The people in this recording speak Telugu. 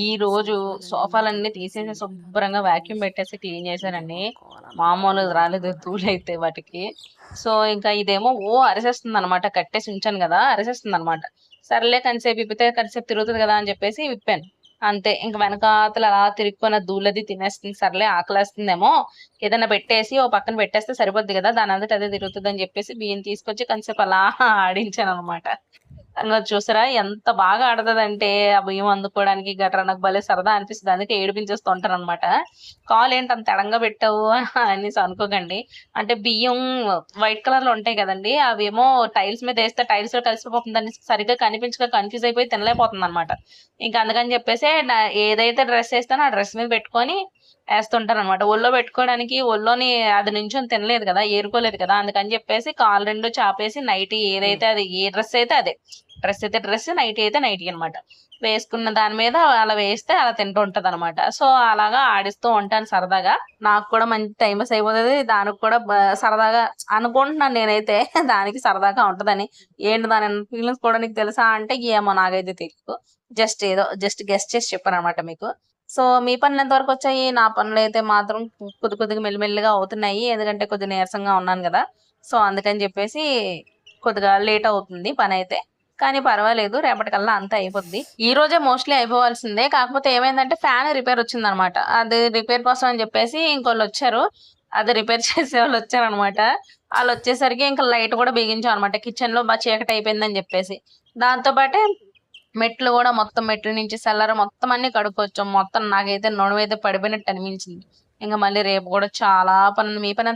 ఈ రోజు సోఫాలన్నీ తీసేసి శుభ్రంగా వాక్యూమ్ పెట్టేసి క్లీన్ చేశానండి. మామూలుగా రాలేదు ధూళైతే వాటికి. సో ఇంకా ఇదేమో అరిసేస్తుంది అనమాట. కట్టేసి ఉంచాను కదా, అరిసేస్తుంది అనమాట. సర్లే కంసేపు విప్పితే కంసేపు తిరుగుతుంది కదా అని చెప్పేసి విప్పాను. అంతే, ఇంక వెనకాతల అలా తిరుక్కొని దూలది తినేస్తుంది. సర్లే ఆకలేస్తుందేమో, ఏదైనా పెట్టేసి ఓ పక్కన పెట్టేస్తే సరిపోద్ది కదా, దాని అంతటి అదే తిరుగుతుంది అని చెప్పేసి బియ్యం తీసుకొచ్చి కంసేపు అలా ఆడించాను అనమాట. ఇంగ చూసారా ఎంత బాగా ఆడతదంటే, ఆ బియ్యం అందుకోవడానికి గట్రా నాకు భలే సరదా అనిపిస్తది. అందుకే ఏడిపించేస్తూ ఉంటాననమాట. కాలేంటి అంత ఎడంగా పెట్టావు అనేసి అనుకోకండి. అంటే బియ్యం వైట్ కలర్‌లో ఉంటాయి గదండీ! అవేమో టైల్స్ మీదేస్తే టైల్స్‌లో కలిసిపోతుందని సరిగ్గా కనిపించక కన్‌ఫ్యూజ్ అయిపోయి తినలేకపోతుందనమాట. ఇంక అందుకని జెప్పేసే ఏదైతే డ్రెస్ ఏస్తానో ఆ డ్రెస్ మీద పెట్టుకొని ఏస్తుంటాననమాట. ఒళ్ళో పెట్టుకోవడానికి ఒళ్ళోని అది నించొని తినలేదు గదా! ఏరుకోలేదు కదా! అందుకని జెప్పేసి కాళ్ళు 2 చాపేసి నైటీ ఏదైతే అది ఏ డ్రెస్ అయితే అదే. డ్రెస్ అయితే డ్రెస్, నైటీ అయితే నైటీ అనమాట. వేసుకున్న దాని మీద అలా వేస్తే అలా తింటూ ఉంటదనమాట. సో, అలాగా ఆడిస్తూ ఉంటాను సరదాగా. నాకు కూడా మంచి టైమ్ పాస్ అయిపోతది. దానికి కూడా సరదాగా అనుకుంటున్నాను నేనైతే దానికి సరదాగా ఉంటదని. ఏంటి దాని ఫీలింగ్స్ కూడా నీకు తెలుసా అంటే, ఏమో నాకైతే తెలీదు. జస్ట్ గెస్ చేసి చెప్పాననమాట మీకు. సో, మీ పనులు ఎంత వరకొచ్చాయి? నా పనులైతే మాత్రం కొద్దిగా మెల్లిమెల్లిగా అవుతున్నాయి. ఎందుకంటే కొద్దిగా నీరసంగా ఉన్నాను గదా! సో, అందుకని జెప్పేసి కొద్దిగా లేట్ అవుతుంది పనైతే. కానీ పర్వాలేదు. రేపటికల్లా అంతా అయిపోద్ది. ఈ రోజే మోస్ట్‌లీ అయిపోవాల్సిందే. కాకపోతే ఏమైందంటే ఫ్యాన్ రిపేర్ వచ్చిందనమాట. అది రిపేర్ కోసం అని చెప్పేసి ఇంకోళ్ళొచ్చారు. అది రిపేర్ చేసేవాళ్ళొచ్చారనమాట. ఆళ్ళొచ్చేసరికి ఇంక లైట్ కూడా బిగించాం అనమాట. కిచెన్‌లో చీకటయిపోయిందని జెప్పేసి. దాంతో పాటే మెట్లు గూడా మొత్తం మెట్ల నుంచి సెల్లర్ మొత్తం అన్నీ కడుక్కొచ్చాం. మొత్తం నాకైతే నడుమైతే పడిపోయినట్టు అనిపించింది. ఇంక మళ్ళీ రేపు గూడా చాలా పనుంది. మీ పని